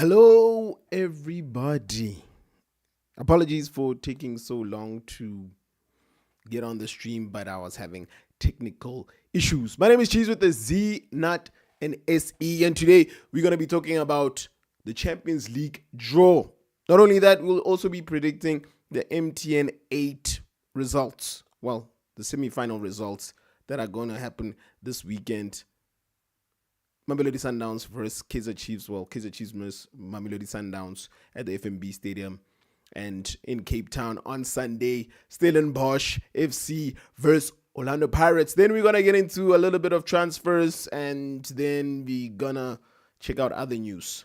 Hello, everybody. Apologies for taking so long to get on the stream, but I was having technical issues. My name is Cheese with the Z, not an SE, and today we're going to be talking about the Champions League draw. Not only that, we'll also be predicting the MTN 8 results. Well, the semi-final results that are going to happen this weekend. Mamelodi Sundowns versus Kaizer Chiefs. Well, Kaizer Chiefs versus Mamelodi Sundowns at the FNB Stadium. And in Cape Town on Sunday, Stellenbosch FC versus Orlando Pirates. Then we're going to get into a little bit of transfers and then we're going to check out other news.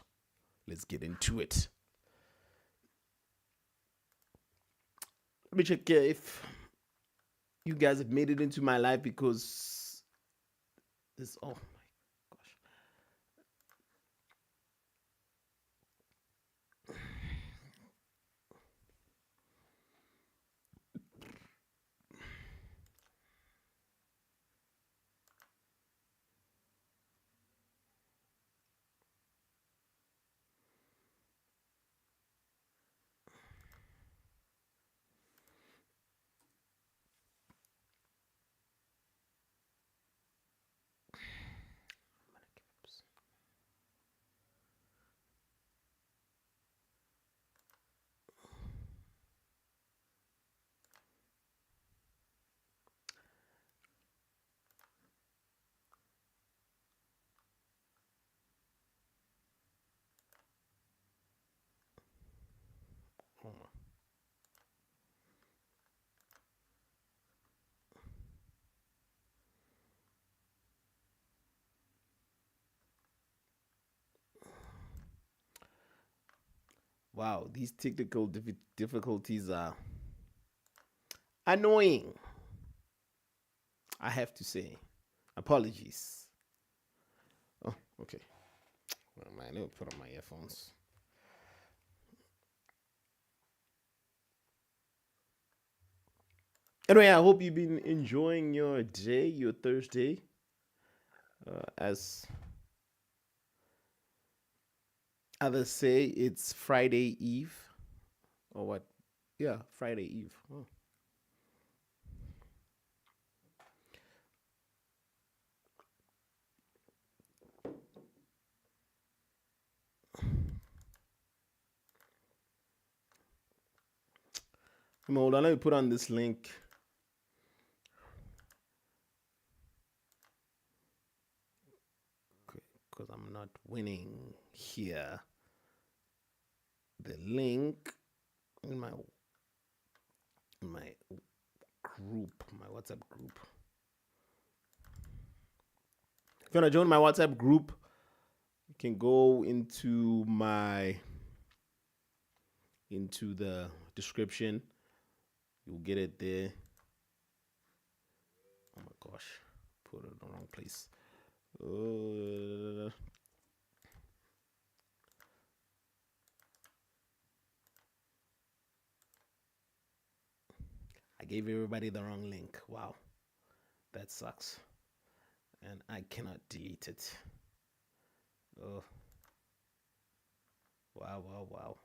Let's get into it. Let me check if you guys have made it into my life because this, oh my gosh. Wow, these technical difficulties are annoying. I have to say. Apologies. Oh, okay. Well, man, let me put on my earphones. Anyway, I hope you've been enjoying your day, your Thursday. As others say, it's Friday Eve. Or what? Yeah, Friday Eve. Oh. Hold on, let me put on this link. Because I'm not winning here. The link in my group, my WhatsApp group. If you want to join my WhatsApp group, you can go into the description. You'll get it there. Oh my gosh, put it in the wrong place. I gave everybody the wrong link. Wow, that sucks. And I cannot delete it. Oh, wow.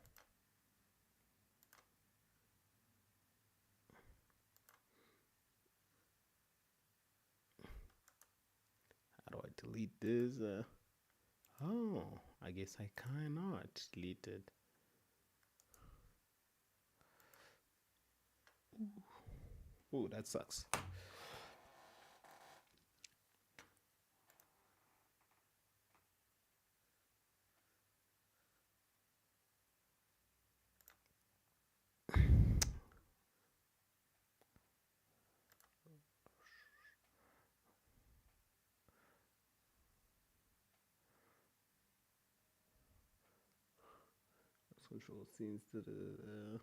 How do I delete this? Oh, I guess I cannot delete it. Ooh, that sucks. Control scenes to the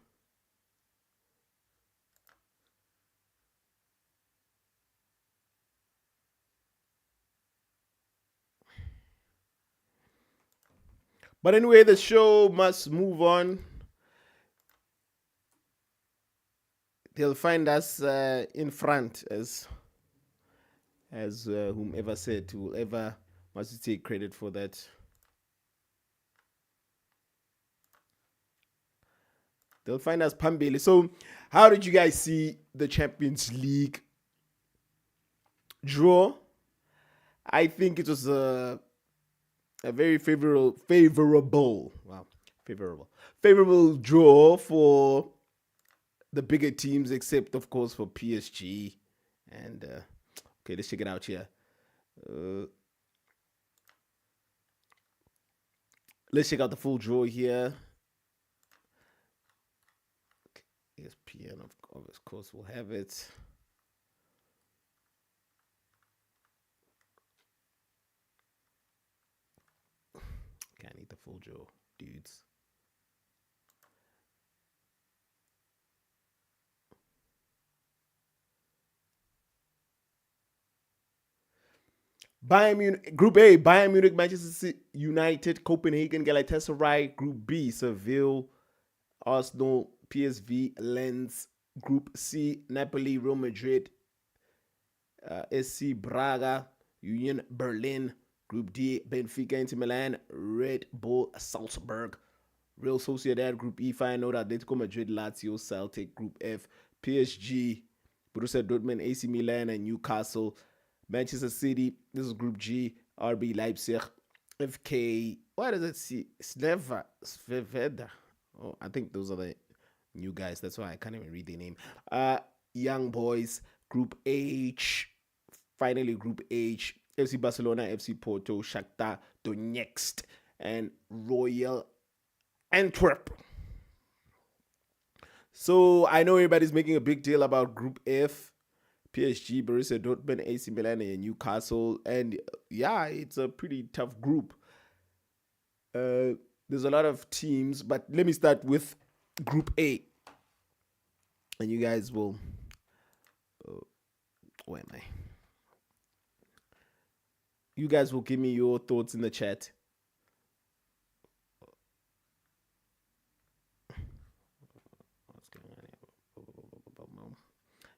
But anyway, the show must move on. They'll find us in front as whomever said, whoever wants to take credit for that. They'll find us Pambele. So, how did you guys see the Champions League draw? I think it was a very favorable draw for the bigger teams, except of course for PSG. And okay, let's check it out here. Let's check out the full draw here. ESPN, of course, will have it. Okay, I need the full draw, dudes. Bayern Munich, Group A, Bayern Munich, Manchester United, Copenhagen, Galatasaray. Group B, Seville, Arsenal, PSV, Lens. Group C, Napoli, Real Madrid, SC Braga, Union Berlin. Group D, Benfica, Inter Milan, Red Bull Salzburg. Real Sociedad. Group E, Feyenoord, Atletico Madrid, Lazio, Celtic. Group F, PSG, Borussia Dortmund, AC Milan, and Newcastle. Manchester City, this is Group G, RB Leipzig, FK, what does it see? Sveveda. Oh, I think those are the new guys. That's why I can't even read their name. Young Boys, Group H, finally Group H, FC Barcelona, FC Porto, Shakhtar Donetsk, and Royal Antwerp. So I know everybody's making a big deal about Group F. PSG, Borussia Dortmund, AC Milan, and Newcastle. And yeah, it's a pretty tough group. There's a lot of teams, but let me start with Group A. And you guys will... where am I? You guys will give me your thoughts in the chat.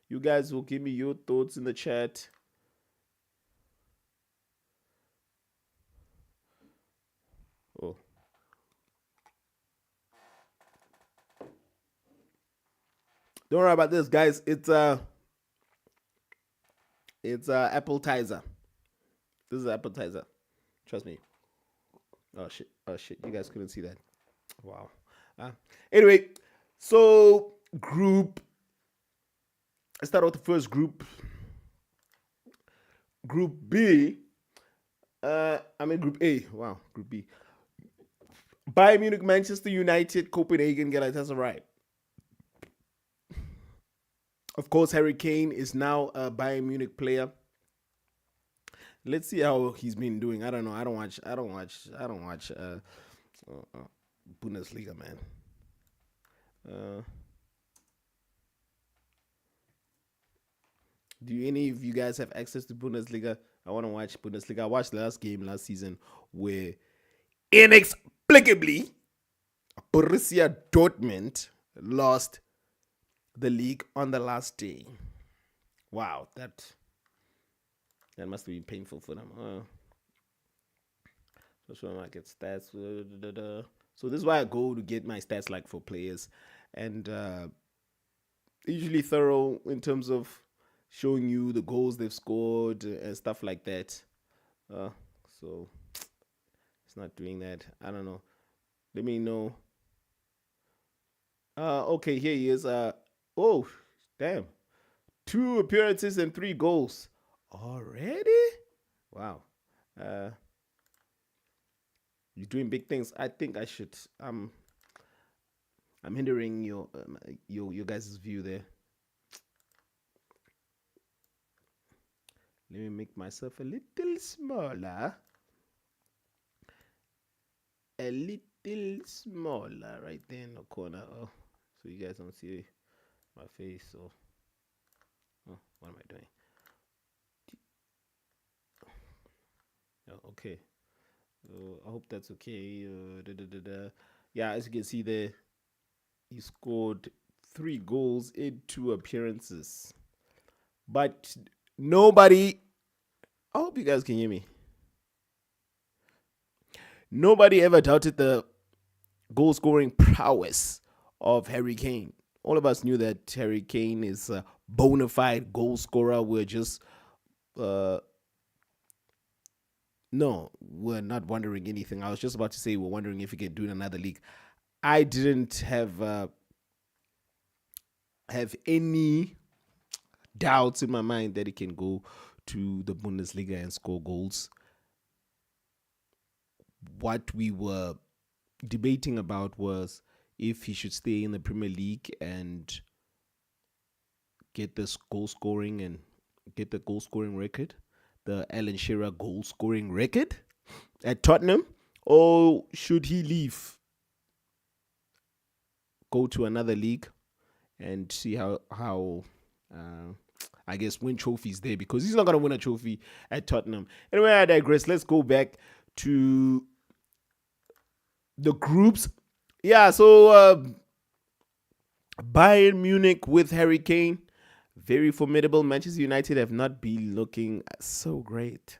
You guys will give me your thoughts in the chat. Oh. Don't worry about this, guys. It's appetizer. This is appetizer. Trust me. Oh shit. You guys couldn't see that. Wow. Anyway, so let's start with the first group. Group B. Group A. Wow, Group B. Bayern Munich, Manchester United, Copenhagen, Galatasaray. Of course, Harry Kane is now a Bayern Munich player. Let's see how he's been doing. I don't know. I don't watch Bundesliga, man. Do any of you guys have access to Bundesliga? I want to watch Bundesliga. I watched the last game last season where inexplicably Borussia Dortmund lost the league on the last day. Wow, that must have been painful for them. So I get stats. So this is why I go to get my stats like for players, and usually thorough in terms of showing you the goals they've scored and stuff like that. So it's not doing that. I don't know. Let me know. Okay, here he is. Oh, damn. 2 appearances and 3 goals. Already? Wow. You're doing big things. I think I should. I'm hindering your guys' view there. Let me make myself a little smaller. A little smaller right there in the corner. Oh, so you guys don't see my face. So, what am I doing? Oh, okay. I hope that's okay. Yeah, as you can see there, he scored 3 goals in 2 appearances. But nobody, I hope you guys can hear me. Nobody ever doubted the goal scoring prowess of Harry Kane. All of us knew that Harry Kane is a bona fide goal scorer. We're just no, we're not wondering anything. I was just about to say we're wondering if he can do in another league. I didn't have any doubts in my mind that he can go to the Bundesliga and score goals. What we were debating about was if he should stay in the Premier League and get this goal scoring and get the goal scoring record, the Alan Shearer goal scoring record at Tottenham, or should he leave, go to another league and see how I guess win trophies there, because he's not going to win a trophy at Tottenham. Anyway, I digress. Let's go back to the groups. Yeah, so Bayern Munich with Harry Kane, very formidable. Manchester United have not been looking so great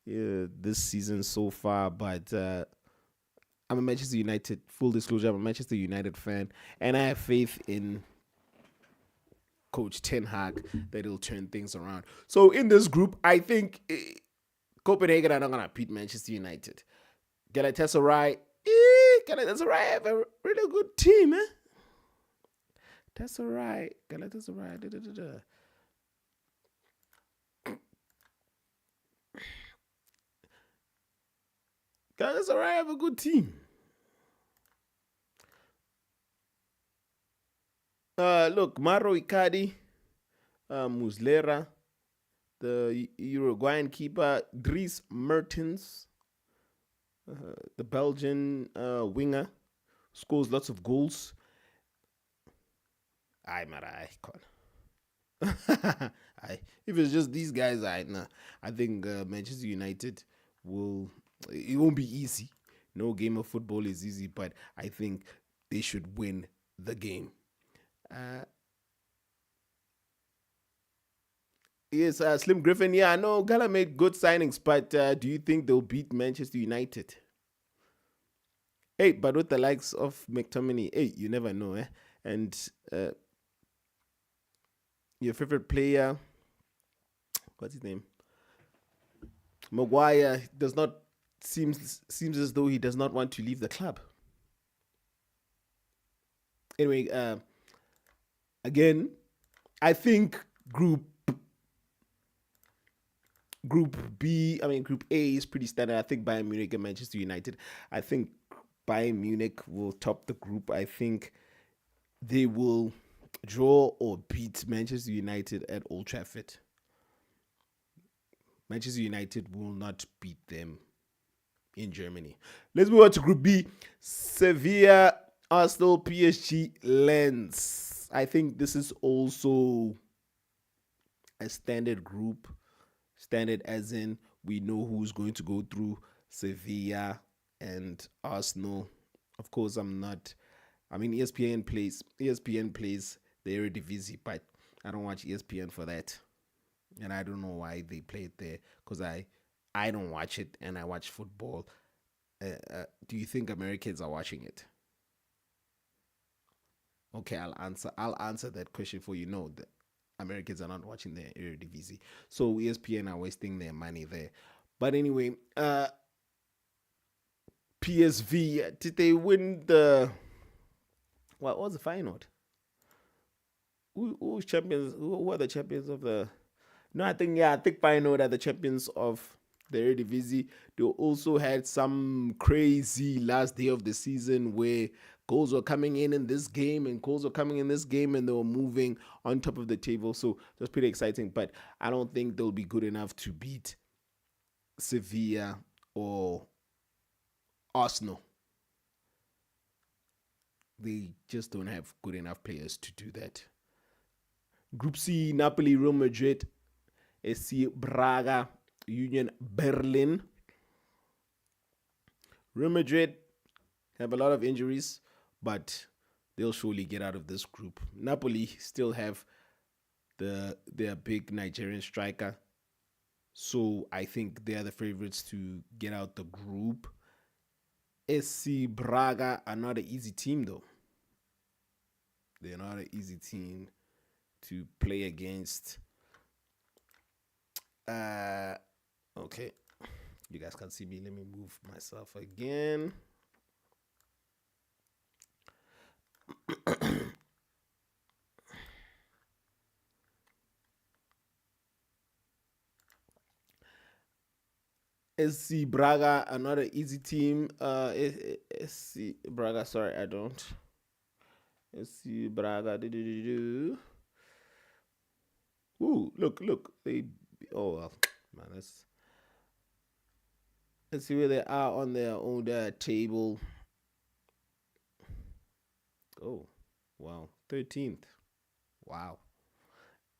this season so far, but I'm a Manchester United, full disclosure, I'm a Manchester United fan, and I have faith in Coach Ten Hag that he'll turn things around. So in this group, I think Copenhagen are not going to beat Manchester United. Galatasaray have a really good team, eh? That's all right. Galatasaray. Galatasaray have a good team. Look, Mauro Icardi, Muslera, the Uruguayan keeper, Dries Mertens, the Belgian winger, scores lots of goals. If it's just these guys, I think Manchester United will. It won't be easy. No game of football is easy, but I think they should win the game. Yes, Slim Griffin. Yeah, I know Gala made good signings, but do you think they'll beat Manchester United? Hey, but with the likes of McTominay, hey, you never know, eh? And your favorite player, what's his name? Maguire does not seems as though he does not want to leave the club. Anyway, again, I think Group B, Group A is pretty standard. I think Bayern Munich and Manchester United. I think Bayern Munich will top the group. I think they will draw or beat Manchester United at Old Trafford. Manchester United will not beat them in Germany. Let's move on to Group B. Sevilla, Arsenal, PSG, Lens. I think this is also a standard group. Standard as in we know who's going to go through Sevilla and Arsenal. Of course, ESPN plays the Eredivisie, but I don't watch ESPN for that. And I don't know why they play it there, because I don't watch it, and I watch football. Do you think Americans are watching it? Okay, I'll answer that question for you. No, the Americans are not watching the Eredivisie, so ESPN are wasting their money there. But anyway, PSV, did they win what was the final? Who's champions? Who are the champions of the? No, I think Feyenoord are the champions of the Eredivisie. They also had some crazy last day of the season where goals were coming in this game and goals were coming in this game, and they were moving on top of the table. So that's pretty exciting. But I don't think they'll be good enough to beat Sevilla or Arsenal. They just don't have good enough players to do that. Group C, Napoli, Real Madrid, SC Braga, Union Berlin. Real Madrid have a lot of injuries, but they'll surely get out of this group. Napoli still have their big Nigerian striker, so I think they are the favorites to get out the group. SC Braga are not an easy team, though. They're not an easy team to play against. Okay. You guys can see me. Let me move myself again. SC Braga, another easy team. SC Braga, sorry, I don't. SC Braga. Ooh, look. They. Oh, well, man, let's see where they are on their own table. Oh, wow. 13th. Wow.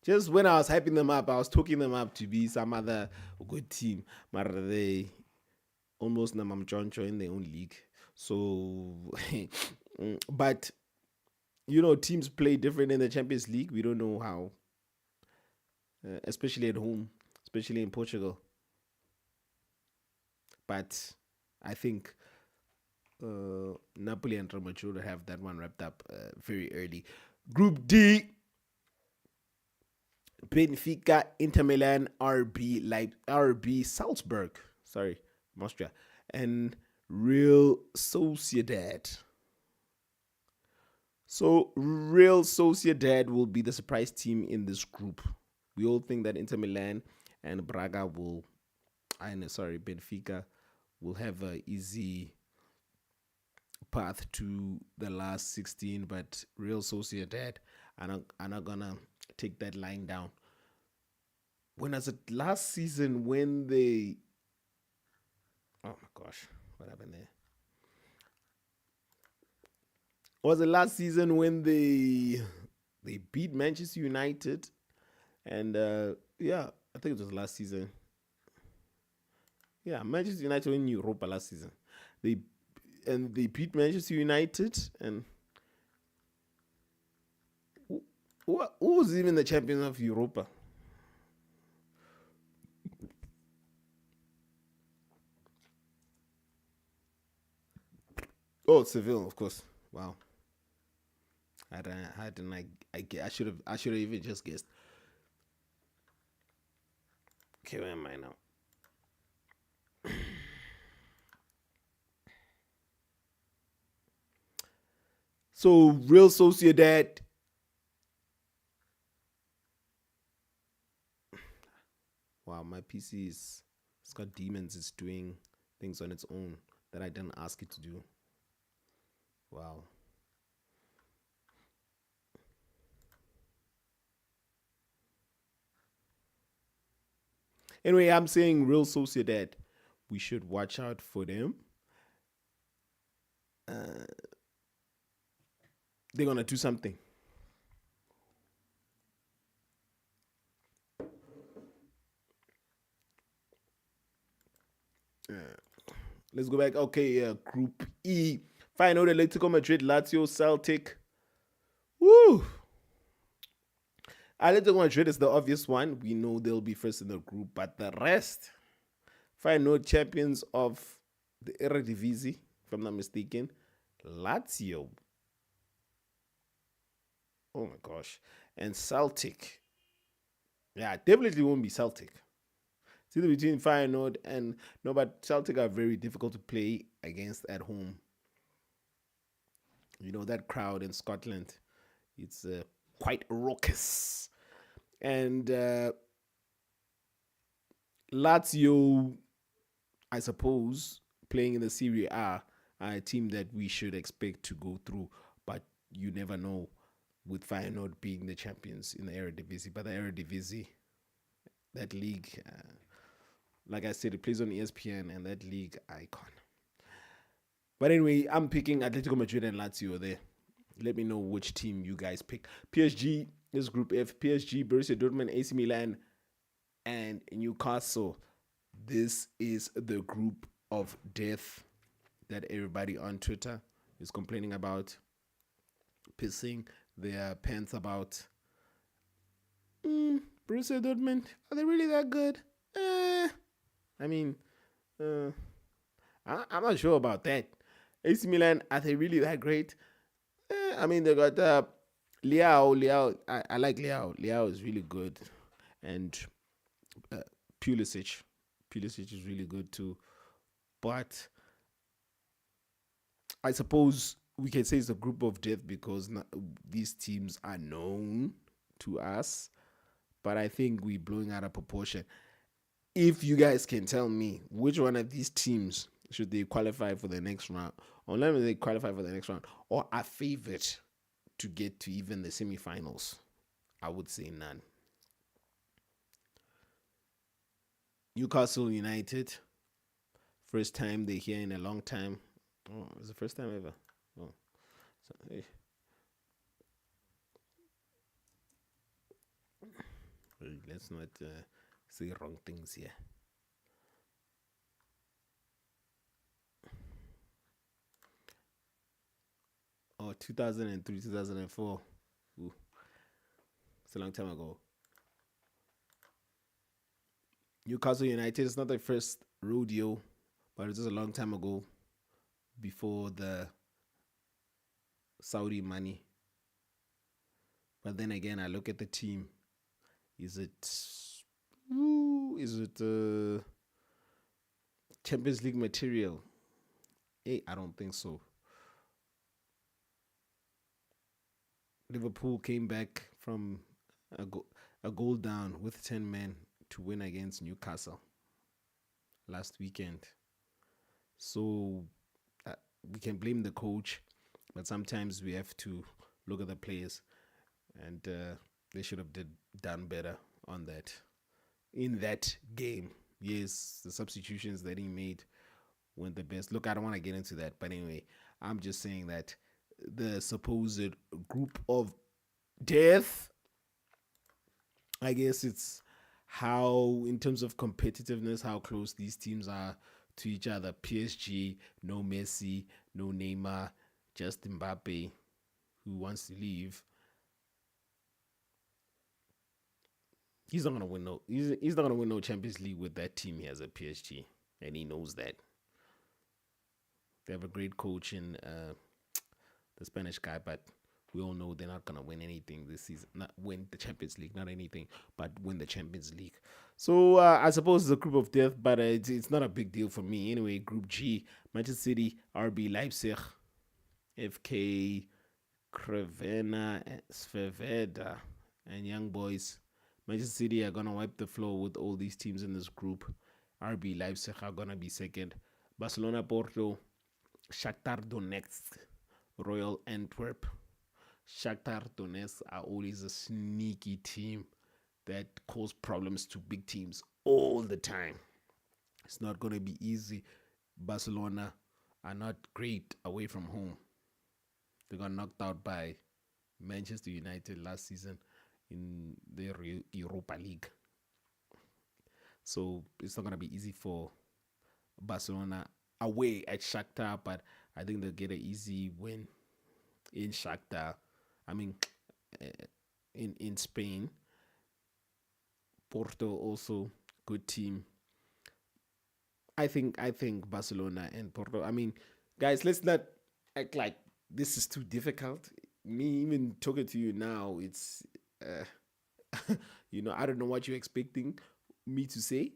Just when I was hyping them up, I was talking them up to be some other good team. But they almost Namamchoncho in their own league. So, but, teams play different in the Champions League. We don't know how, especially at home, especially in Portugal. But I think Napoli and Roma should have that one wrapped up very early. Group D: Benfica, Inter Milan, RB Salzburg, Austria, and Real Sociedad. So Real Sociedad will be the surprise team in this group. We all think that Inter Milan and Benfica will have an easy path to the last 16, but Real Sociedad are not gonna take that line down. When was it last season when they? Oh my gosh, what happened there? Was it last season when they beat Manchester United? And yeah, I think it was last season. Yeah, Manchester United won Europa last season. They beat Manchester United, and who was even the champion of Europa? Oh, Seville, of course. Wow. I should have even just guessed. Okay, where am I now? So Real Sociedad. Wow, my PC it's got demons. It's doing things on its own that I didn't ask it to do. Wow. Anyway, I'm saying Real Sociedad. We should watch out for them. They're gonna do something. Let's go back. Okay, Group E. Feyenoord, Atletico Madrid, Lazio, Celtic. Woo! Atletico Madrid is the obvious one. We know they'll be first in the group, but the rest, Feyenoord, champions of the Eredivisie, if I'm not mistaken. Lazio. Oh my gosh. And Celtic. Yeah, definitely won't be Celtic. It's either between Feyenoord and no, but Celtic are very difficult to play against at home. That crowd in Scotland, it's quite raucous. And Lazio, I suppose, playing in the Serie A, are a team that we should expect to go through, but you never know with Feyenoord being the champions in the Eredivisie. But the Eredivisie, that league, like I said, it plays on ESPN, and that league icon. But anyway, I'm picking Atletico Madrid and Lazio there. Let me know which team you guys pick. PSG is Group F. PSG, Borussia Dortmund, AC Milan, and Newcastle. This is the group of death that everybody on Twitter is complaining about, pissing their pants about. Borussia Dortmund, are they really that good? I'm not sure about that. AC Milan, are they really that great? They got I like Liao. Liao is really good, and uh, Pulisic, Pulisic is really good too. But I suppose we can say it's a group of death because these teams are known to us. But I think we're blowing out of proportion. If you guys can tell me which one of these teams should they qualify for the next round, or let me they qualify for the next round, or are favored to get to even the semifinals, I would say none. Newcastle United, first time they're here in a long time. Oh, it's the first time ever. Oh, so, hey. Let's not say wrong things here. Oh, 2003, 2004. Ooh, it's a long time ago. Newcastle United is not their first rodeo, but it was a long time ago before the Saudi money. But then again, I look at the team. Is it Champions League material? Hey, I don't think so. Liverpool came back from a goal down with 10 men to win against Newcastle last weekend. So uh, we can blame the coach, but sometimes we have to look at the players, and they should have done better on that in that game. Yes, the substitutions that he made weren't the best. Look, I don't want to get into that, but anyway, I'm just saying that the supposed group of death, I guess it's how, in terms of competitiveness, how close these teams are to each other. PSG, no Messi, no Neymar, just Mbappe, who wants to leave. He's not gonna win no. He's not gonna win no Champions League with that team he has at PSG, and he knows that. They have a great coach in the Spanish guy, but we all know they're not gonna win anything this season. Not win the Champions League, not anything, but win the Champions League. So I suppose it's a group of death, but it's not a big deal for me anyway. Group G: Manchester City, RB Leipzig, FK, Crevena, Sveveda, and Young Boys. Manchester City are gonna wipe the floor with all these teams in this group. RB Leipzig are gonna be second. Barcelona, Porto, Shakhtar Donetsk, Royal Antwerp. Shakhtar Donetsk are always a sneaky team that cause problems to big teams all the time. It's not going to be easy. Barcelona are not great away from home. They got knocked out by Manchester United last season in the Europa League. So it's not going to be easy for Barcelona away at Shakhtar, but I think they'll get an easy win in Shakhtar. I mean, in Spain. Porto also good team. I think Barcelona and Porto. I mean, guys, let's not act like this is too difficult. Me even talking to you now, it's I don't know what you're expecting me to say,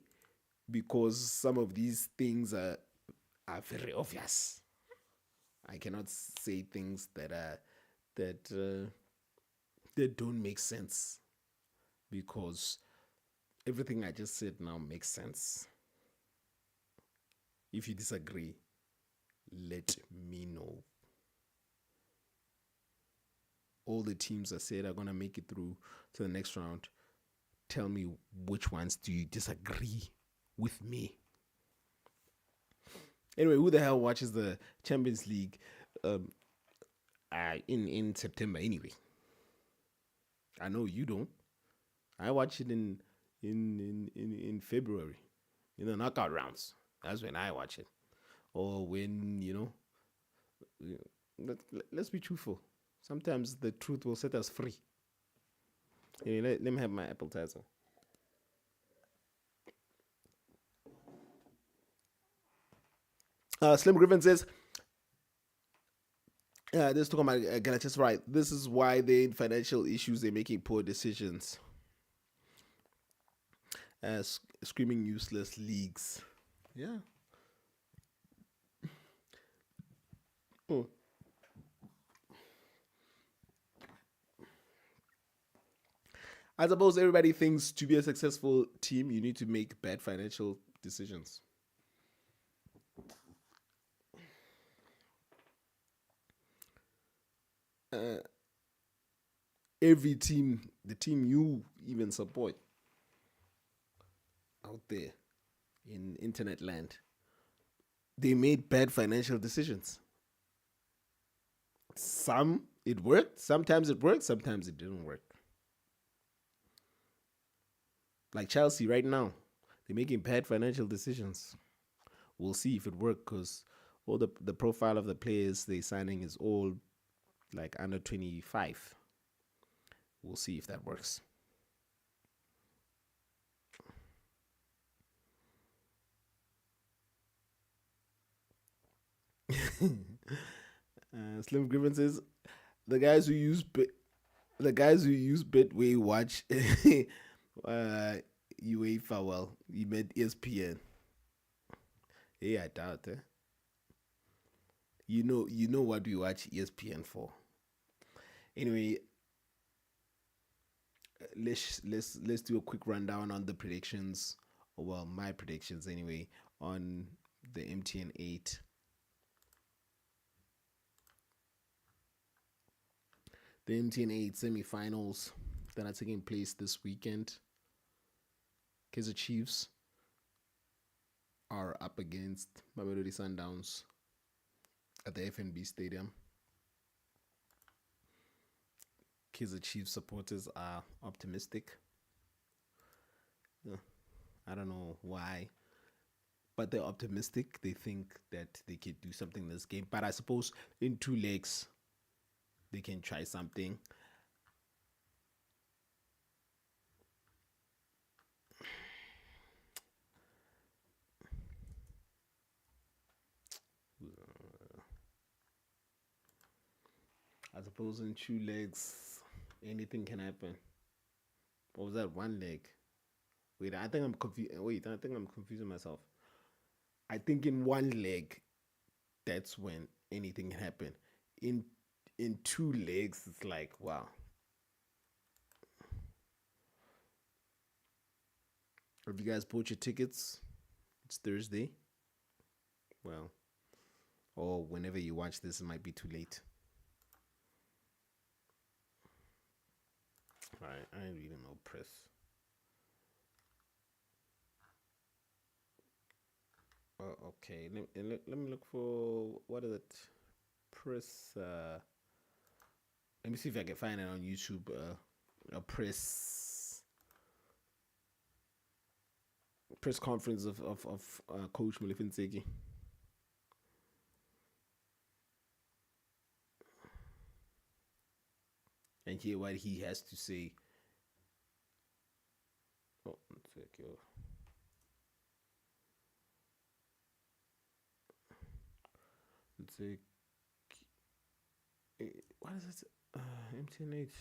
because some of these things are very obvious. I cannot say things that that don't make sense, because everything I just said now makes sense. If you disagree, let me know. All the teams I said are going to make it through to the next round. Tell me, which ones do you disagree with me? Anyway, who the hell watches the Champions League in September anyway? I know you don't. I watch it in February, in the knockout rounds. That's when I watch it, or when let's be truthful. Sometimes the truth will set us free. Anyway, let me have my apple title. Slim Griffin says, This is talking about Galatasaray. This is why they're in financial issues. They're making poor decisions. Screaming useless leagues. Yeah. Oh. I suppose everybody thinks to be a successful team, you need to make bad financial decisions. Every team, the team you even support out there in internet land, they made bad financial decisions. Some it worked, sometimes it worked, sometimes it didn't work. Like Chelsea right now, they're making bad financial decisions. We'll see if it works because all the profile of the players they're signing is all like under 25. We'll see if that works. Slim Grievances, the guys who use Betway watch UEFA. Well, you meant ESPN. Yeah, I doubt it. You know what we watch ESPN for. Anyway, let's do a quick rundown on the predictions. Well, my predictions anyway on the MTN 8. The MTN 8 semi-finals that are taking place this weekend. Kaizer Chiefs are up against Mamelodi Sundowns at the FNB Stadium. Kaizer Chiefs supporters are optimistic. I don't know why, but they're optimistic. They think that they could do something in this game. But I suppose in 2 legs, they can try something. I suppose in 2 legs, anything can happen. What was that? 1 leg? Wait, I think I'm confused. Wait, I think I'm confusing myself. I think in 1 leg, that's when anything can happen. In 2 legs, it's like, wow. Have you guys bought your tickets? It's Thursday. Well, or whenever you watch this, it might be too late. Alright, I ain't reading no press. Okay, let me look for, what is it? Press, let me see if I can find it on YouTube. A press conference of Coach Malefinseki. And hear what he has to say. Oh, one sec, yo. Let's see. What is it? MTNH.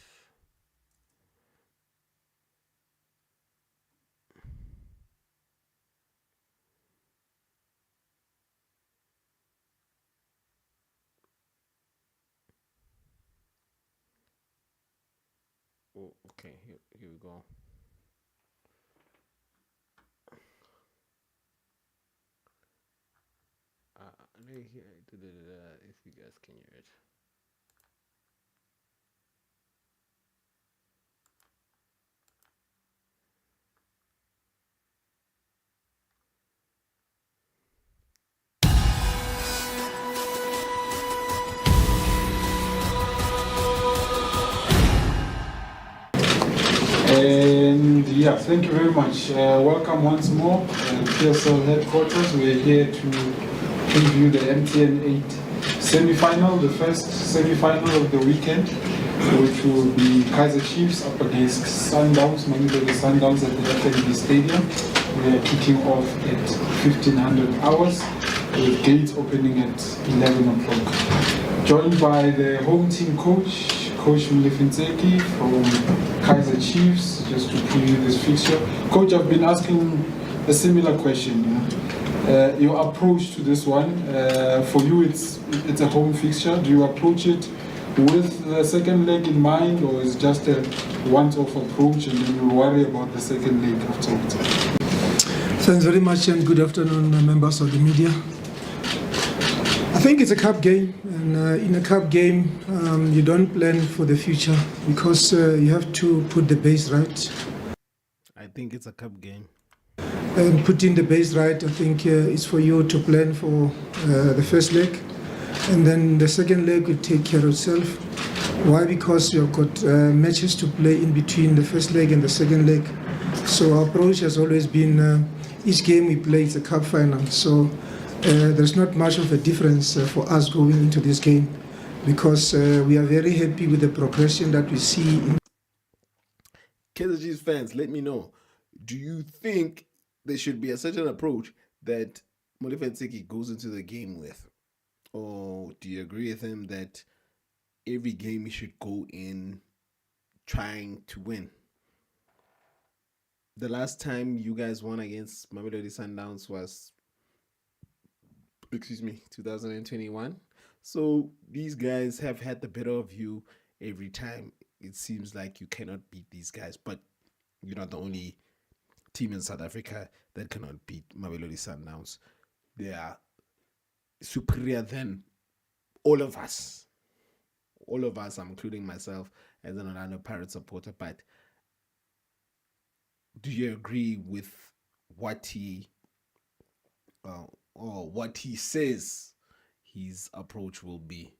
Oh, okay. Here we go. If you guys can hear it. And yeah, thank you very much. Welcome once more, PSL headquarters. We're here to preview the MTN 8 semi-final, the first semi-final of the weekend, which will be Kaizer Chiefs up against Sundowns, Mamelodi Sundowns at the FNB Stadium. We are kicking off at 1500 hours, with gates opening at 11 o'clock. Joined by the home team coach, Coach Mlefinseki from Kaizer Chiefs, just to preview this fixture. Coach, I've been asking a similar question. Your approach to this one, for you it's a home fixture. Do you approach it with the second leg in mind, or is it just a once-off approach and then you worry about the second leg afterwards? Thanks very much and good afternoon, members of the media. I think it's a cup game, and in a cup game you don't plan for the future because you have to put the base right. I think it's a cup game. And putting the base right, I think is for you to plan for the first leg, and then the second leg will take care of itself. Why? Because you've got matches to play in between the first leg and the second leg. So our approach has always been each game we play is a cup final. So there's not much of a difference for us going into this game because we are very happy with the progression that we see. Kaizer Chiefs fans, let me know. Do you think there should be a certain approach that Mlefinseki goes into the game with? Or do you agree with him that every game he should go in trying to win? The last time you guys won against Mamelodi Sundowns was 2021. So these guys have had the better of you every time. It seems like you cannot beat these guys, but you're not the only team in South Africa that cannot beat Mamelodi Sundowns. They are superior than all of us. All of us, I'm including myself as an Orlando Pirates supporter, but do you agree with what he or what he says his approach will be?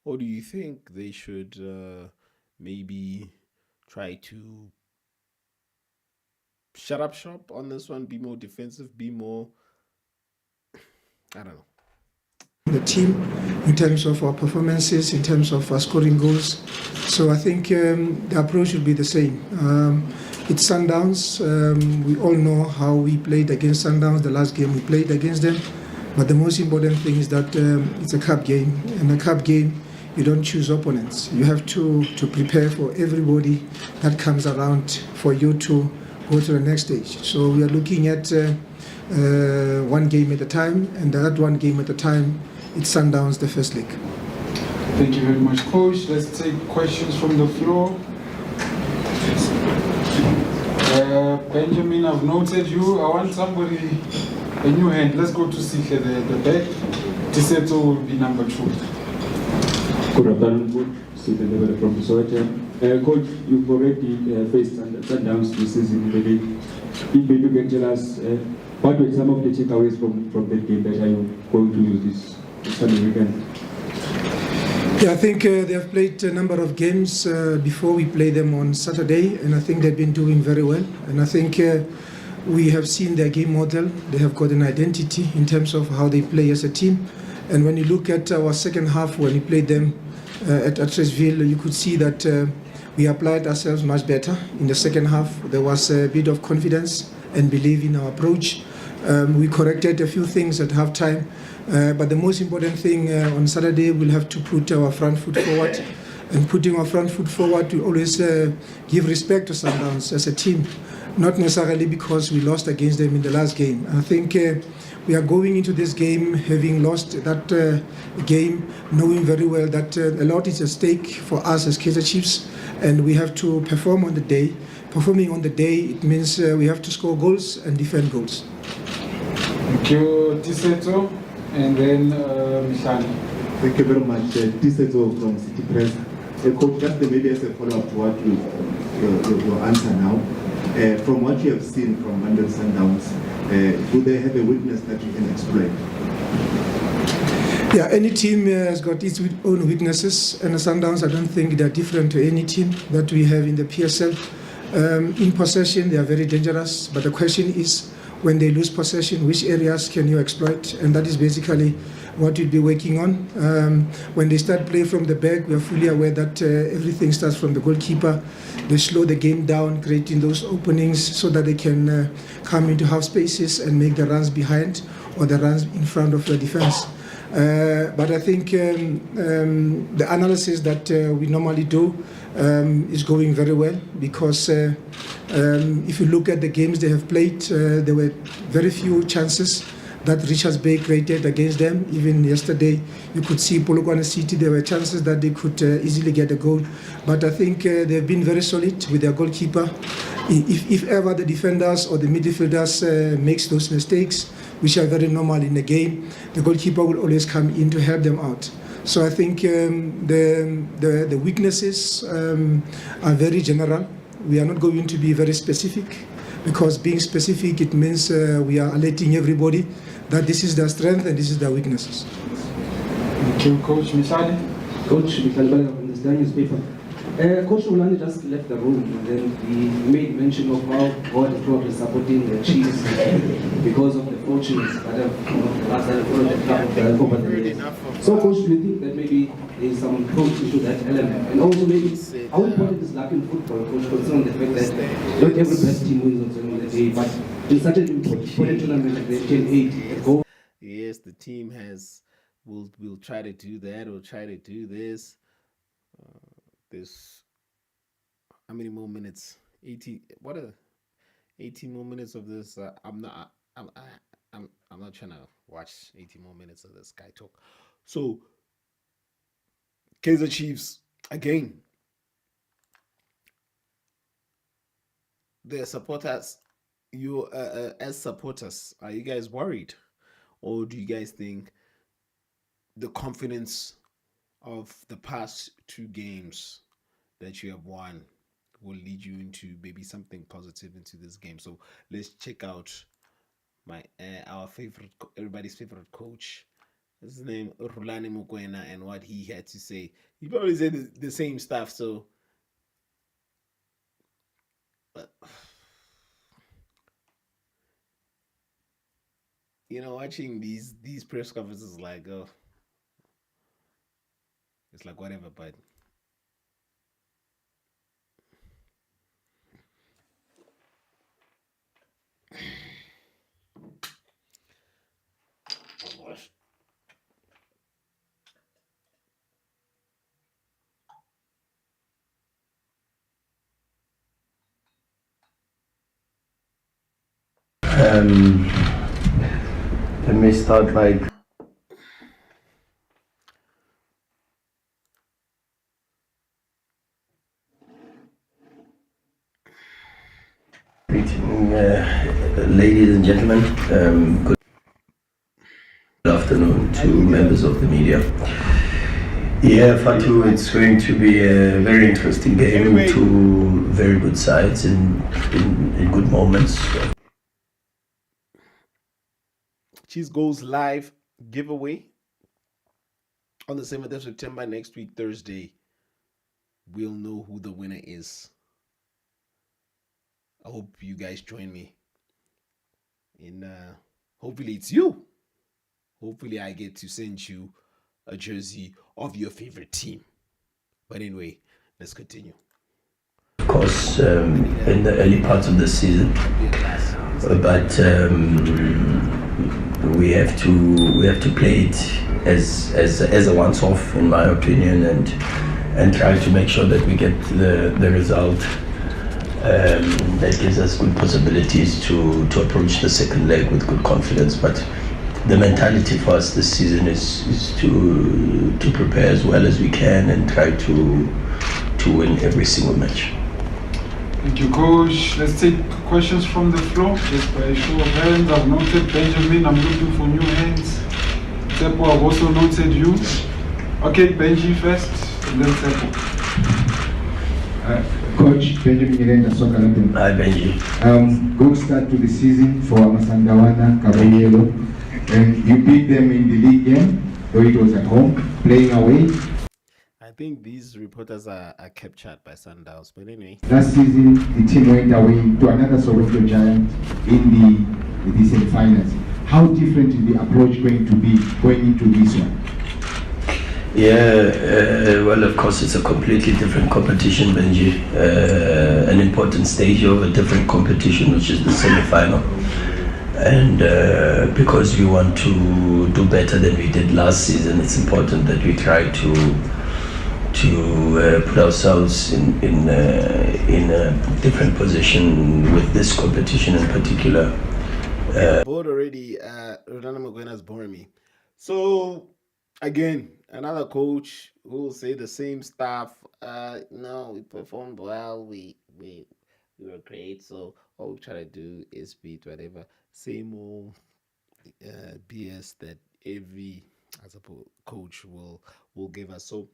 Or do you think they should maybe try to shut up shop on this one, be more defensive, be more, I don't know. The team, in terms of our performances, in terms of our scoring goals. So I think the approach will be the same. It's Sundowns. We all know how we played against Sundowns the last game we played against them. But the most important thing is that it's a cup game. In a cup game, you don't choose opponents. You have to prepare for everybody that comes around for you to go to the next stage. So we are looking at one game at a time, and that one game at a time, it's Sundowns, the first leg. Thank you very much, Coach. Let's take questions from the floor. Benjamin, I've noted you. I want somebody, a new hand. Let's go to Sikhe, the back. Tiseto will be number 2. Good afternoon, Coach. Sikhe from Soweto. Coach, you've already faced Sundowns this season in the league. If you can tell us what were some of the takeaways from that game that are you going to use this Sunday weekend? Yeah, I think they have played a number of games before we play them on Saturday, and I think they've been doing very well. And I think we have seen their game model. They have got an identity in terms of how they play as a team. And when you look at our second half, when we played them at Attersville, you could see that we applied ourselves much better. In the second half, there was a bit of confidence and belief in our approach. We corrected a few things at halftime. But the most important thing on Saturday, we'll have to put our front foot forward. And putting our front foot forward, we always give respect to Sundowns as a team, not necessarily because we lost against them in the last game. I think we are going into this game having lost that game, knowing very well that a lot is at stake for us as Kaizer Chiefs, and we have to perform on the day. Performing on the day, it means we have to score goals and defend goals. Thank you, Tiseto. And then Mishani. Thank you very much. Tiseto from City Press. Coach, just maybe as a follow-up to what your answer now. From what you have seen from Mamelodi Sundowns, do they have a weakness that you can exploit? Yeah, any team has got its own weaknesses, and the Sundowns, I don't think they're different to any team that we have in the PSL. In possession, they are very dangerous, but the question is, when they lose possession, which areas can you exploit? And that is basically what we'll be working on. When they start play from the back, we are fully aware that everything starts from the goalkeeper. They slow the game down, creating those openings so that they can come into half spaces and make the runs behind or the runs in front of the defense. But I think the analysis that we normally do is going very well, because if you look at the games they have played, there were very few chances that Richards Bay created against them. Even yesterday, you could see Polokwane City, there were chances that they could easily get a goal. But I think they've been very solid with their goalkeeper. If ever the defenders or the midfielders makes those mistakes, which are very normal in the game, the goalkeeper will always come in to help them out. So I think the weaknesses are very general. We are not going to be very specific, because being specific, it means we are alerting everybody that this is their strength and this is their weaknesses. Thank you, Coach Misali. Coach Mikalibala from the Star newspaper. Coach Ulani just left the room, and then he made mention of how God is probably supporting the Chiefs because of the fortunes that have followed the club over the years. So, Coach, do you think that maybe there is some truth to that element? And also, maybe how important is luck in football, Coach, considering the fact that not every best team wins on the day, but in such an important tournament like the 10-8, go. Yes, the team will try to do that, or try to do this. There's how many more minutes? 18. What are 18 more minutes of this? I'm not trying to watch 18 more minutes of this guy talk. So Kaizer Chiefs again. Their supporters, you as supporters, are you guys worried, or do you guys think the confidence of the past two games that you have won will lead you into maybe something positive into this game? So let's check out our favorite, everybody's favorite coach. His name Rulani Mukwena, and what he had to say. He probably said the same stuff. So, watching these press conferences, like, oh, it's like whatever, but let me start like ladies and gentlemen, good afternoon to members of the media. Yeah, Fatu, it's going to be a very interesting game. Two very good sides in good moments. Cheese Goes live giveaway on the 7th of September next week, Thursday. We'll know who the winner is. I hope you guys join me. And hopefully it's you. Hopefully I get to send you a jersey of your favorite team. But anyway, let's continue. Of course, in the early parts of the season, but we have to play it as a once-off, in my opinion, and try to make sure that we get the result that gives us good possibilities to approach the second leg with good confidence. But the mentality for us this season is to prepare as well as we can and try to win every single match. Thank you, Coach. Let's take questions from the floor. Just by show of hands, I've noted Benjamin. I'm looking for new hands. Tepo, I've also noted you. Okay, Benji first, and then Tepo. Coach Benjamin Irenda Soccer London. Hi, Benji. Good start to the season for Masandawana, Caballero. And you beat them in the league game, though it was at home, playing away. I think these reporters are captured by Sundowns, but anyway. Last season, the team went away to another Soweto giant in the semi-finals. How different is the approach going to be going into this one? Yeah, well, of course, it's a completely different competition, Benji. An important stage of a different competition, which is the semi-final. And because we want to do better than we did last season, it's important that we try to put ourselves in a different position with this competition in particular. Bored already. Ronaldo Moguena's boring me. So again, another coach who will say the same stuff. No, we performed well. We were great. So all we try to do is beat whatever same old BS that every as a coach will give us. So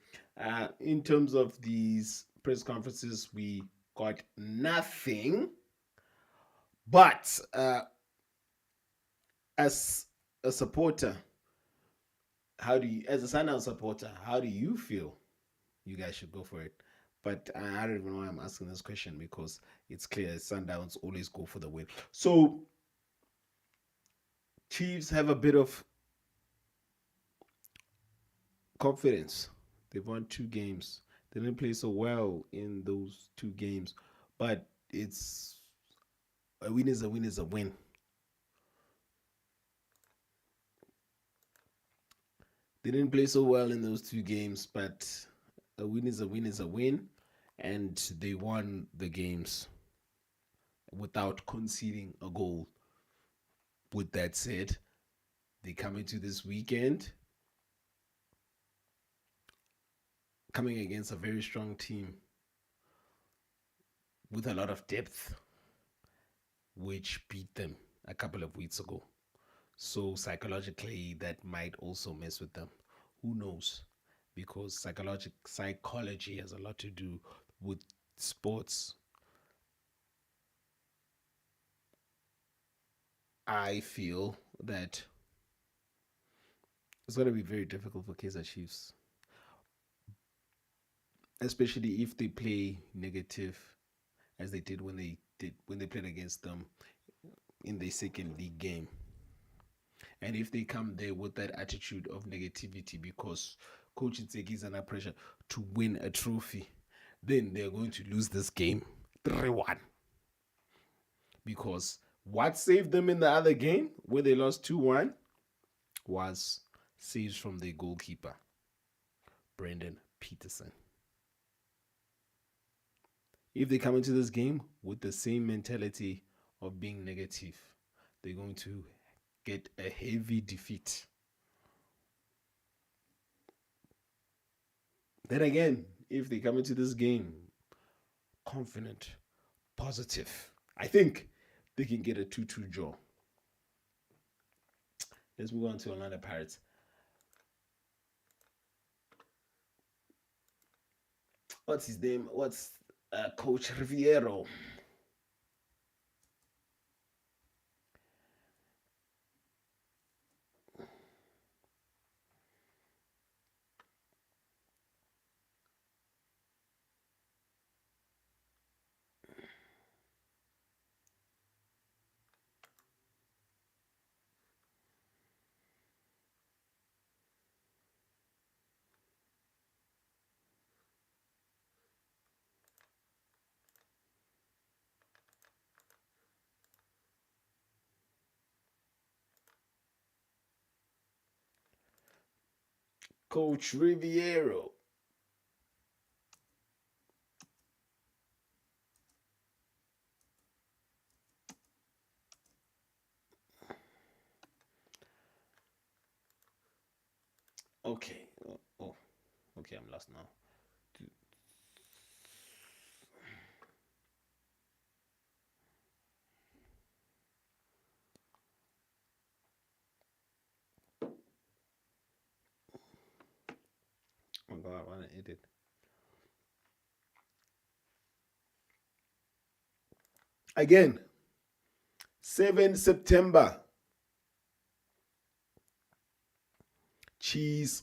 in terms of these press conferences, we got nothing. But as a supporter, as a Sundown supporter, how do you feel? You guys should go for it. But I don't even know why I'm asking this question, because it's clear Sundowns always go for the win. So Chiefs have a bit of confidence. They've won 2 games. They didn't play so well in those 2 games, but it's a win is a win is a win. They didn't play so well in those 2 games, but a win is a win is a win, and they won the games without conceding a goal. With that said, they come into this weekend coming against a very strong team with a lot of depth, which beat them a couple of weeks ago. So psychologically, that might also mess with them. Who knows? Because psychology has a lot to do with sports. I feel that it's going to be very difficult for Kaizer Chiefs, especially if they play negative as they did when they played against them in the second league game. And if they come there with that attitude of negativity because Coach Ntseki is under pressure to win a trophy, then they're going to lose this game 3-1. Because what saved them in the other game, where they lost 2-1, was saves from their goalkeeper, Brendan Peterson. If they come into this game with the same mentality of being negative, they're going to get a heavy defeat. Then again, if they come into this game confident, positive, I think they can get a 2-2 draw. Let's move on to Orlando Pirates. What's his name? What's Coach Riviero? Coach Riviero. Okay. Oh, okay, I'm lost now. Oh God, I want to edit. Again, 7 September. Cheese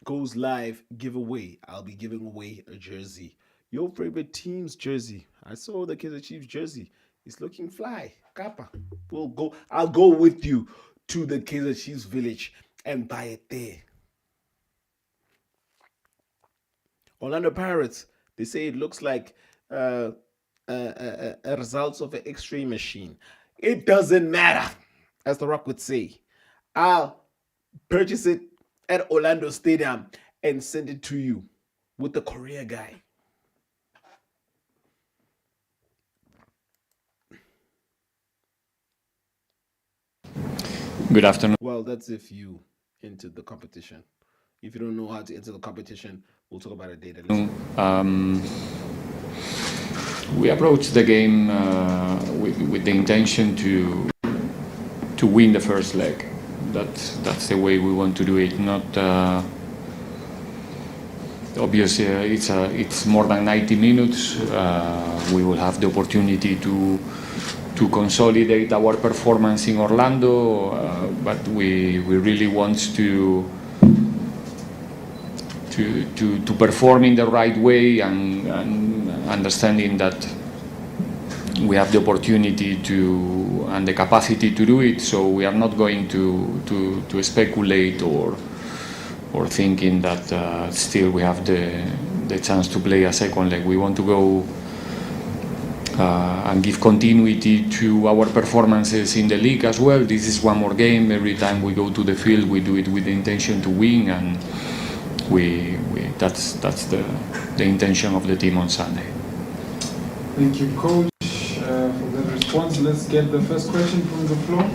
goes live giveaway. I'll be giving away a jersey. Your favorite team's jersey. I saw the Kaizer Chiefs jersey. It's looking fly. Kappa. I'll go with you to the Kaizer Chiefs village and buy it there. Orlando Pirates, they say it looks like a results of an X-ray machine. It doesn't matter. as The Rock would say. I'll purchase it at Orlando Stadium and send it to you with the courier guy. Good afternoon. Well, that's if you entered the competition. If you don't know how to enter the competition, we'll talk about it later. We approached the game with the intention to win the first leg. That's the way we want to do it. Not obviously it's more than 90 minutes. We will have the opportunity to consolidate our performance in Orlando, but we really want to perform in the right way and understanding that we have the opportunity to and the capacity to do it. So we are not going to speculate or thinking that still we have the chance to play a second leg. We want to go and give continuity to our performances in the league as well. This is one more game. Every time we go to the field, we do it with the intention to win, and that's the intention of the team on Sunday. Thank you, Coach, for that response. Let's get the first question from the floor.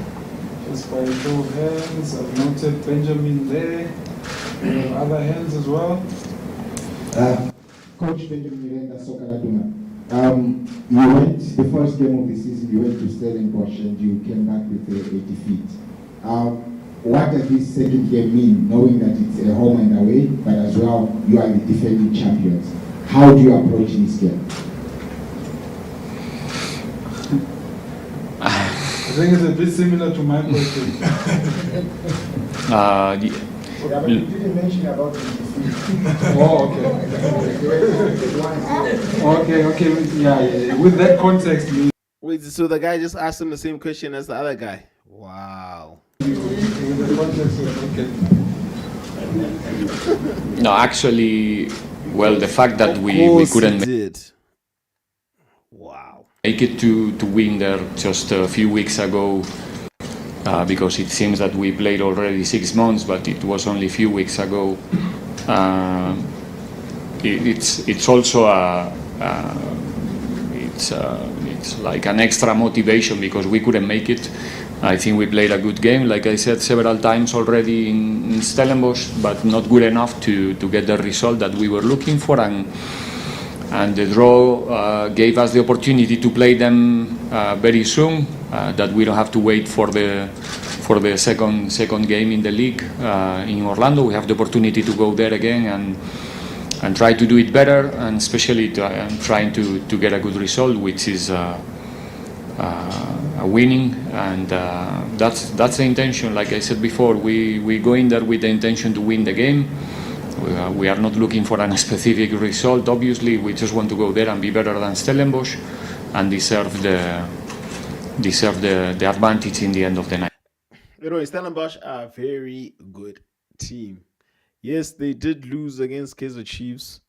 Just by a show of hands. I've noted Benjamin there. Other hands as well. Coach Benjamin Miranda, Sokaraduma. You went, the first game of the season, you went to Stellenbosch and you came back with a defeat. What does this second game mean, knowing that it's a home and away, but as well, you are the defending champions? How do you approach this game? I think it's a bit similar to my question. Yeah, but you didn't mention about the defeat. Oh, okay. Yeah. With that context, Wait, so the guy just asked him the same question as the other guy? Wow. with the context, okay. No, actually, well, the fact that we couldn't did. Wow. make it to win there just a few weeks ago, because it seems that we played already 6 months, but it was only a few weeks ago. It's also it's like an extra motivation because we couldn't make it. I think we played a good game, like I said several times already in Stellenbosch, but not good enough to get the result that we were looking for, and the draw gave us the opportunity to play them very soon, that we don't have to wait for the second game in the league in Orlando. We have the opportunity to go there again and try to do it better, and especially trying to get a good result, which is a winning, and that's the intention. Like I said before, we go in there with the intention to win the game. We are not looking for a specific result. Obviously, we just want to go there and be better than Stellenbosch and deserve the advantage in the end of the night. You know, Stellenbosch are a very good team. Yes, they did lose against Kaizer Chiefs.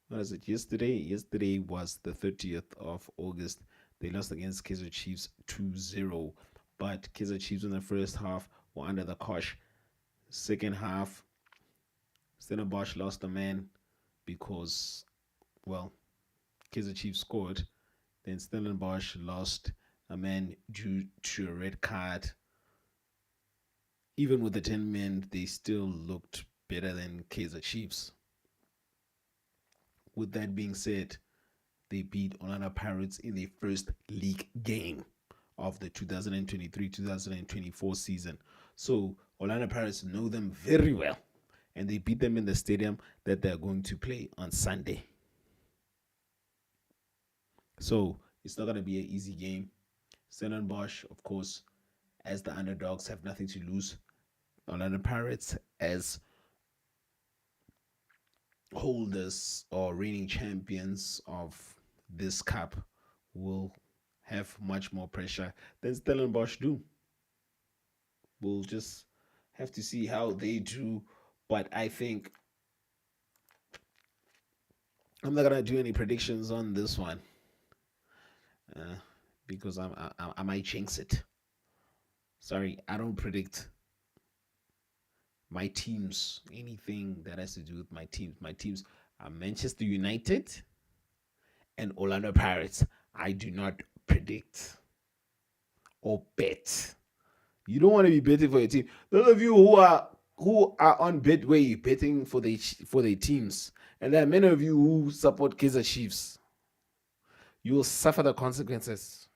What is it? Yesterday? Yesterday was the 30th of August. They lost against Kaizer Chiefs 2-0. But Kaizer Chiefs in the first half were under the cosh. Second half, Stellenbosch lost a man because, well, Kaizer Chiefs scored. Then Stellenbosch lost a man due to a red card. Even with the 10 men, they still looked better than Kaizer Chiefs. With that being said, they beat Orlando Pirates in their first league game of the 2023-2024 season. So Orlando Pirates know them very well, and they beat them in the stadium that they're going to play on Sunday. So it's not going to be an easy game. Stellenbosch, of course, as the underdogs, have nothing to lose. Orlando Pirates, as holders or reigning champions of this cup, will have much more pressure than Stellenbosch do. We'll just have to see how they do, but I think I'm not gonna do any predictions on this one because I might jinx it. Sorry, I don't predict my teams, anything that has to do with my teams. My teams are Manchester United and Orlando Pirates. I do not predict or bet. You don't want to be betting for your team. Those of you who are on Betway betting for their teams, and there are many of you who support Kaizer Chiefs, you will suffer the consequences.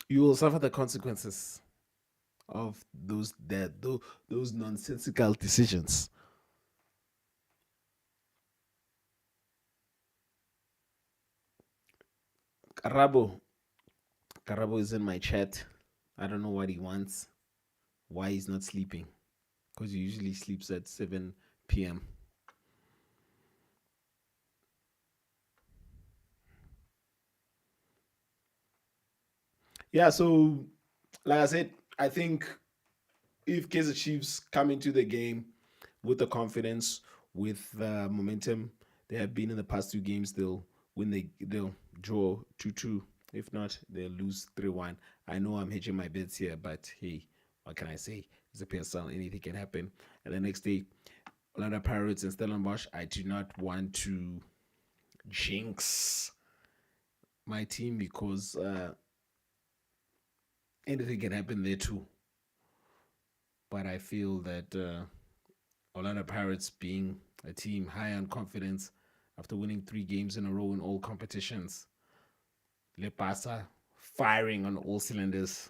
You will suffer the consequences of those nonsensical decisions. Karabo is in my chat. I don't know what he wants. Why he's not sleeping? Because he usually sleeps at 7 p.m. Yeah, so like I said, I think if Kaizer Chiefs come into the game with the confidence, with the momentum they have been in the past 2 games, they'll draw 2-2. If not, they'll lose 3-1. I know I'm hedging my bets here, but hey, what can I say? It's a PSL, anything can happen. And the next day, Orlando Pirates and Stellenbosch. I do not want to jinx my team because anything can happen there too. But I feel that Orlando Pirates, being a team high on confidence after winning 3 games in a row in all competitions, Lepasa firing on all cylinders,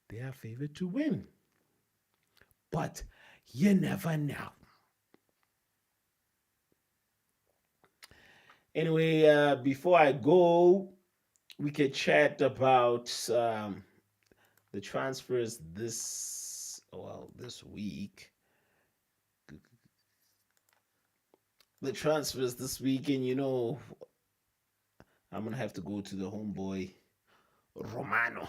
they are favored to win. But you never know. Anyway, before I go, we can chat about the transfers this week. The transfers this week, and I'm gonna have to go to the homeboy Romano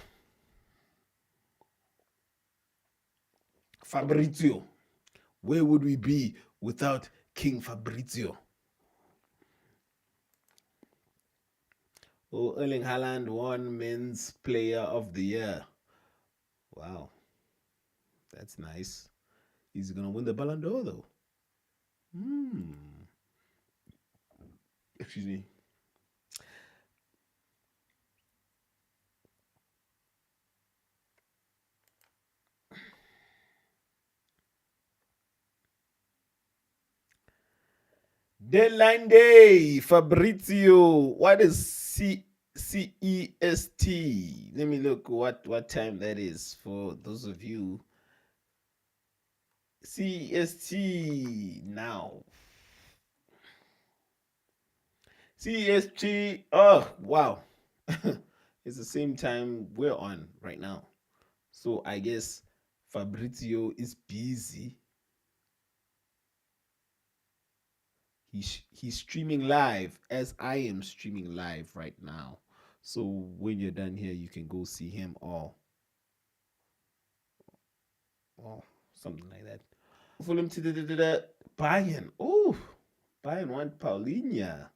Fabrizio. Where would we be without King Fabrizio? Oh, Erling Haaland won Men's Player of the Year. Wow, that's nice. He's gonna win the Ballon d'Or though. Excuse me. Deadline day, Fabrizio. What is CEST? Let me look what time that is for those of you. CEST now. CEST. Oh wow, it's the same time we're on right now. So I guess Fabrizio is busy. He's streaming live as I am streaming live right now. So when you're done here, you can go see him or something like that. Fulham to the Bayern. Oh, Bayern want Paulinho.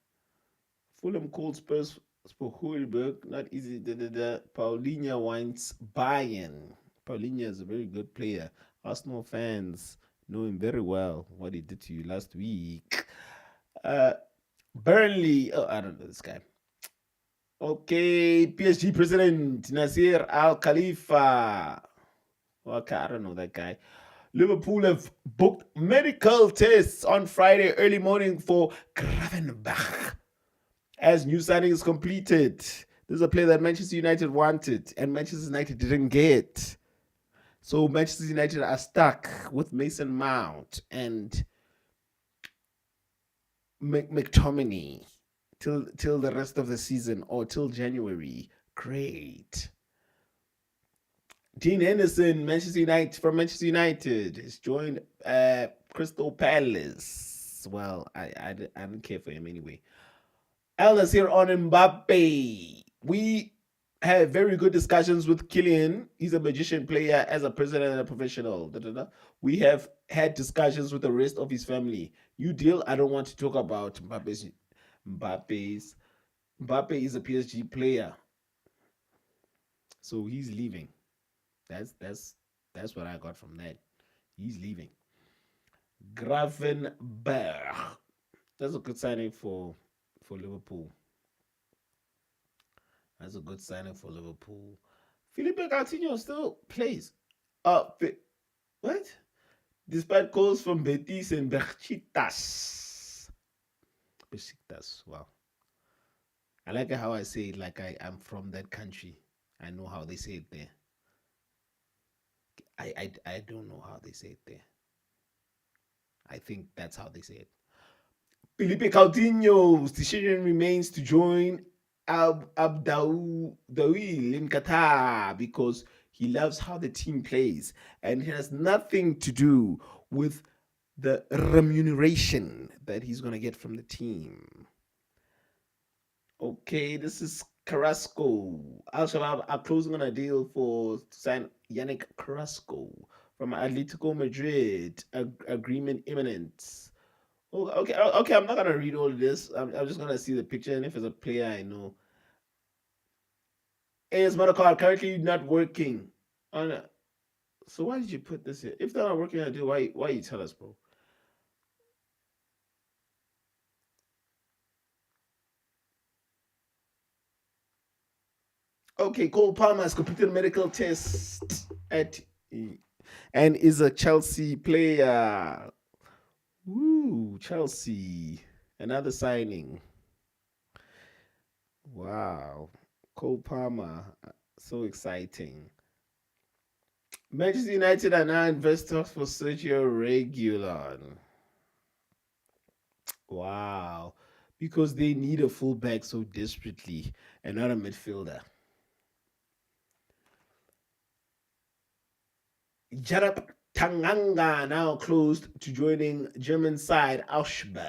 Fulham called Spurs for Hulberg. Not easy. Paulinho wants Bayern. Paulinho is a very good player. Arsenal fans know him very well. What he did to you last week. Burnley. Oh, I don't know this guy. Okay, PSG president Nasser Al Khalifa. Okay, I don't know that guy. Liverpool have booked medical tests on Friday early morning for Gravenbach as new signing is completed. This is a player that Manchester United wanted and Manchester United didn't get. So Manchester United are stuck with Mason Mount and McTominay till the rest of the season or till January. Great. Dean Henderson, Manchester United, has joined Crystal Palace. Well, I don't care for him anyway. Elders here on Mbappe. We had very good discussions with Kylian. He's a magician player as a president and a professional. We have had discussions with the rest of his family. You deal. I don't want to talk about Mbappe's Mbappe is a PSG player, so he's leaving. That's what I got from that. He's leaving. Gravenberg. That's a good signing for Liverpool. That's a good signing for Liverpool. Felipe Coutinho still plays. What? Despite calls from Betis and Besiktas. Besiktas. Wow. I like how I say it like I am from that country. I know how they say it there. I don't know how they say it there. I think that's how they say it. Felipe Coutinho's decision remains to join Abdul in Qatar because he loves how the team plays and it has nothing to do with the remuneration that he's going to get from the team. Okay, this is Carrasco. Al Shabaab are closing on a deal to sign Yannick Carrasco from Atletico Madrid. Agreement imminent. Oh, okay. I'm not gonna read all of this. I'm just gonna see the picture, and if it's a player I know. Hey, it's Monaco currently not working. So why did you put this here? If they're not working on a deal, why you tell us, bro? Okay, Cole Palmer has completed a medical test and is a Chelsea player. Woo, Chelsea. Another signing. Wow. Cole Palmer. So exciting. Manchester United are now investors for Sergio Reguilon. Wow. Because they need a fullback so desperately and not a midfielder. Jarab Tanganga now closed to joining German side Augsburg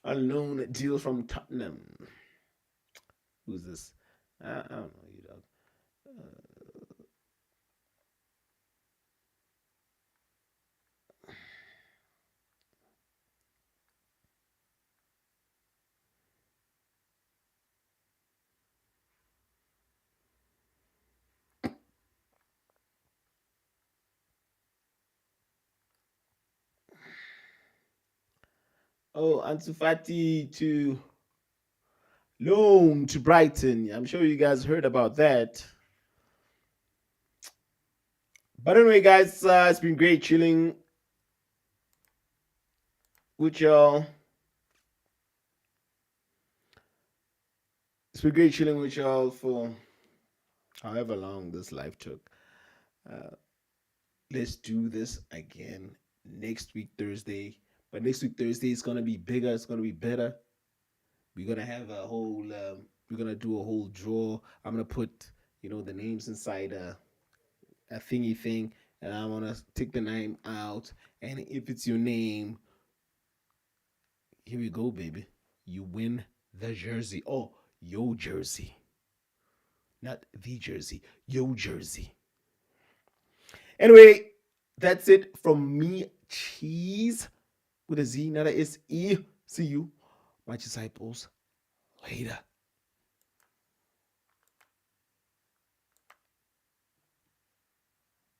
on loan deal from Tottenham. Who's this? I don't know you, dog. Oh, Ansu Fati to loan to Brighton. I'm sure you guys heard about that. But anyway, guys, it's been great chilling with y'all. It's been great chilling with y'all for however long this life took. Let's do this again next week, Thursday. But next week, Thursday, is going to be bigger. It's going to be better. We're going to have a whole, we're going to do a whole draw. I'm going to put, the names inside a thingy thing. And I want to take the name out. And if it's your name, here we go, baby. You win the jersey. Oh, your jersey. Not the jersey. Your jersey. Anyway, that's it from me, Cheese, with a Z, not a S-E. See you, my disciples, later.